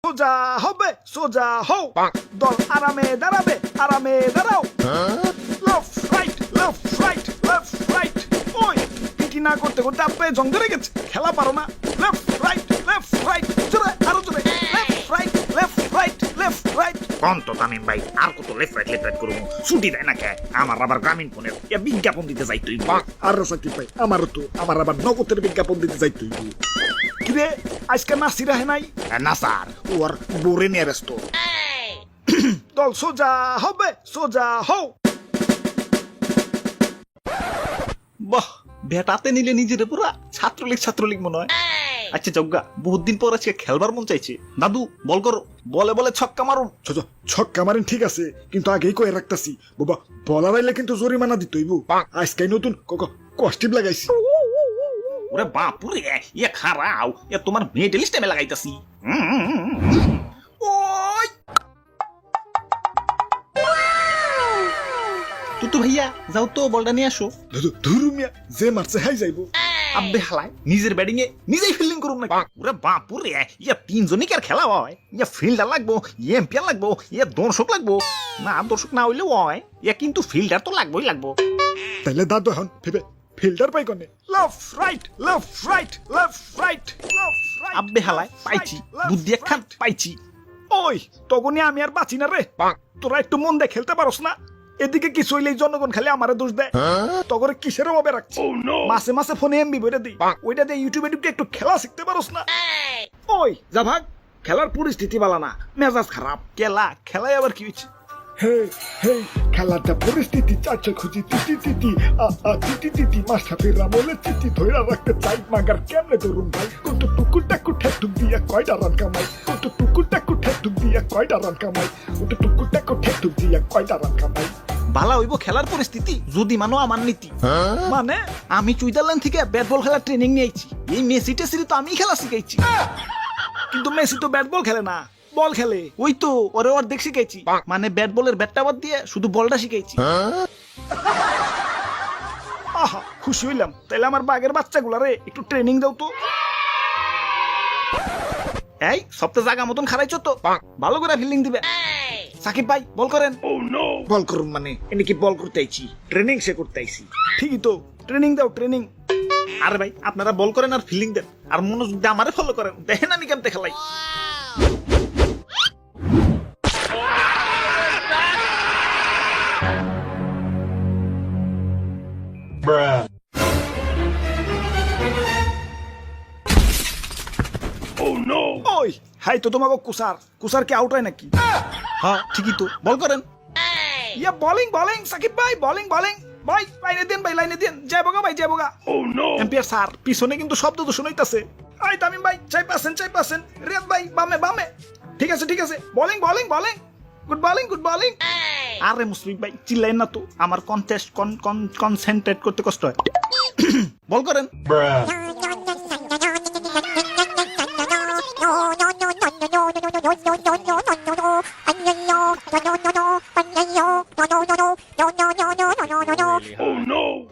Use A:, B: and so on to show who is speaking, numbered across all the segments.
A: সোজা হবে সোজা হও, দল আরামে দাঁড়াবে আরামে দাঁড়াও। Left right left right left right. ওই কি না করতে করতে আপনার জং ধরে গেছে, খেলা পারো না। লেফট রাইট জোরে আরো জোরে। Left right left right.
B: কোন তো তামিম ভাই, আর কত লেফট রাইট করবো? ছুটি দেয় না কে? আমার আবার গ্রামীণ ফোনের বিজ্ঞাপন দিতে যাই তুই।
A: আর সাকিব ভাই আমার আবার নগদের বিজ্ঞাপন দিতে যাই তুই। কিরে আজকে নাসিরা হে নাই?
B: না স্যার, ও আর বোরে নিয়ে ব্যস্ত।
A: দল সোজা হবে সোজা হও।
C: বাহ, ভেটাতে নিলে নিজের পুরা ছাত্রলীগ মনে হয়। আচ্ছা জগ্গা, বহুত দিন পর আজকে খেলবার মন চাইছে। দাদু বল করো, বলে বলে ছক্কা মারুন।
A: ছক্কা মারেন ঠিক আছে, কিন্তু আগেই কয়ে রাখতাছি বাবা, বলার আইলে কিন্তু জরিমানা দিতে হইব। আজকে নতুন কস্টিপ লাগাইছি।
B: ওরে বাপুরে, ইয়া খারাও, তোমার মেডেলিস্ট আমি লাগাইতাছি।
A: ওই
C: তুতু ভাইয়া যাও তো, বলটা নিয়ে আসো।
A: ধুরু মিয়া, যে মারছে হাই যাইবো।
C: আব্বে হালায়, নিজের ব্যাটিং এ নিজেই ফিল্ডিং করুন না।
B: ওরে বাপুরে, তিনজনই কি আর খেলা হয়? ফিল্ডার লাগবো, এম্পিয়ার লাগবো, দর্শক লাগবো। না দর্শক না হইলেও হয়, কিন্তু ফিল্ডার তো লাগবোই লাগবো।
A: তাইলে দাদু এখন ভেবে ফিল্ডার পাই কোনে? Left right left right left right left right.
C: আব্বে হালায়, পাইছি বুদ্ধি একখান পাইছি।
A: ওই তখনই আমি আর বাঁচি না রে। তোরা একটু মন দিয়ে খেলতে পারোস না? এদিকে কিছু হইলেই জনগণ খালি আমারে দোষ দেয়। তখন কিসের অভাবে রাখছি? মাসে মাসে ফোনে এমবি বইটা দিই, ওইটা দিয়ে ইউটিউবে একটু খেলা শিখতে পারোস না? ওই যা ভাগ, খেলার পরিস্থিতি বালা না, মেজাজ খারাপ।
C: খেলায় আবার কি হয়েছে?
A: খেলাটা পরিস্থিতি চাচ্ছে খুঁজি তিতি তিতি তিতি তিতি মাস্টাফির আমলে তিতি ধইরা রাখতে চাই, মাগার কেমনে ধরুন ভাই? কত টুকুরটা কুঠে টুক দিয়া কয়টা রান কামাই? কত টুকুরটা কুঠে টুক দিয়া কয়টা রান কামাই? কত টুকুরটা কুঠে টুক দিয়া কয়টা রান কামাই?
C: বালা হইব খেলার পরিস্থিতি যদি মানো আমার নীতি।
A: মানে
C: আমি সুইজারল্যান্ড থেকে ব্যাট বল খেলার ট্রেনিং নিয়েছি। এই মেসি টেসির তো আমি খেলা শিখাইছি।
A: কিন্তু মেসি তো ব্যাট বল খেলে না, বল খেলে।
C: ওই তো ওরে অর্ধেক শিখাইছি, মানে ব্যাট বলের ব্যাটটা বাদ দিয়ে শুধু বলটা শিখাইছি।
A: আহা খুশি হইলাম। তাইলে আমার বাঘের বাচ্চাগুলারে একটু ট্রেনিং দাও তো।
C: এই সপ্তাহ জায়গা মতন খারাইছো তো, ভালো করে ফিল্ডিং দিবে। সাকিব ভাই বল করেন।
B: বল করুন মানে এনে কি বল করতে আইছি? ট্রেনিং সে করতে আইছি।
A: ঠিকই তো, ট্রেনিং দাও ট্রেনিং।
C: আরে ভাই আপনারা বল করেন আর ফিল্ডিং দেন, আর মনোযোগ দিয়ে আমারে ফলো করেন। দেখেন আমি কেমতে খেলাই।
A: ওই হাই তো তোমাকে কুসার কি আউট হয় নাকি?
C: হ্যাঁ ঠিকই তো, বল করেন।
A: ইয়া বোলিং সাকিব ভাই, বোলিং ভাই, লাইনে দেন ভাই, লাইনে দেন। জয় বগা ভাই, জয় বগা।
C: এম্পিয়ার স্যার, পিছনে কিন্তু শব্দ দূষণ হইতাছে।
A: আই তামিম ভাই, চাই পাসেন। রিয়াদ ভাই বামে। ঠিক আছে বোলিং গুড বোলিং।
C: আরে মুসলিম ভাই চিল্লাইন না তো, আমার কনসেন্ট্রেট করতে কষ্ট হয়। বল করেন।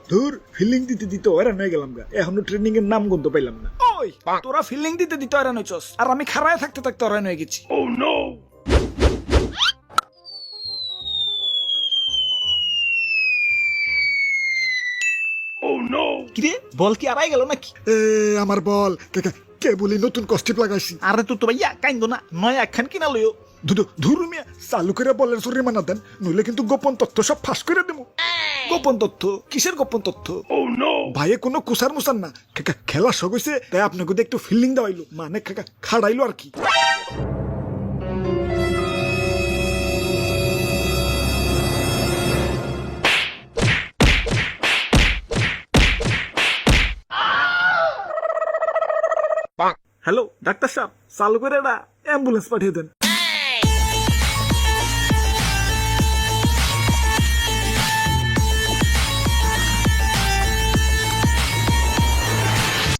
A: ধুর, ফিল্ডিং দিতে হয়রান হয়ে গেলাম গা। এখনো ট্রেনিং এর নাম গন্ধ পাইলাম না। ওই তোরা ফিল্ডিং দিতে হয়রান হইছস, আর আমি খাড়ায় থাকতে হয়রান হয়ে গেছি।
C: কিরে বল কি আড়াই গেল নাকি?
A: আমার বল কে বলি নতুন কস্টিপ লাগাইছি।
C: আরে তো ভাইয়া কাইন্দ না, নয় একখান কিনা লইও।
A: ধুরু মিয়া, চালু করে বলের জরিমানা দেন, নইলে কিন্তু গোপন তথ্য সব ফাঁস করে দেবো। গোপন তথ্য? কিসের গোপন তথ্য? ভাইয়ে কোনো কুসার মুসার না, খেলা শখ হইছে তাই আপনাকে একটু ফিল্ডিং দেওয়াইলো, মানে খাড়াইলো আর কি। হ্যালো ডাক্তার সাহেব, চালু করে একটা অ্যাম্বুলেন্স পাঠিয়ে দেন।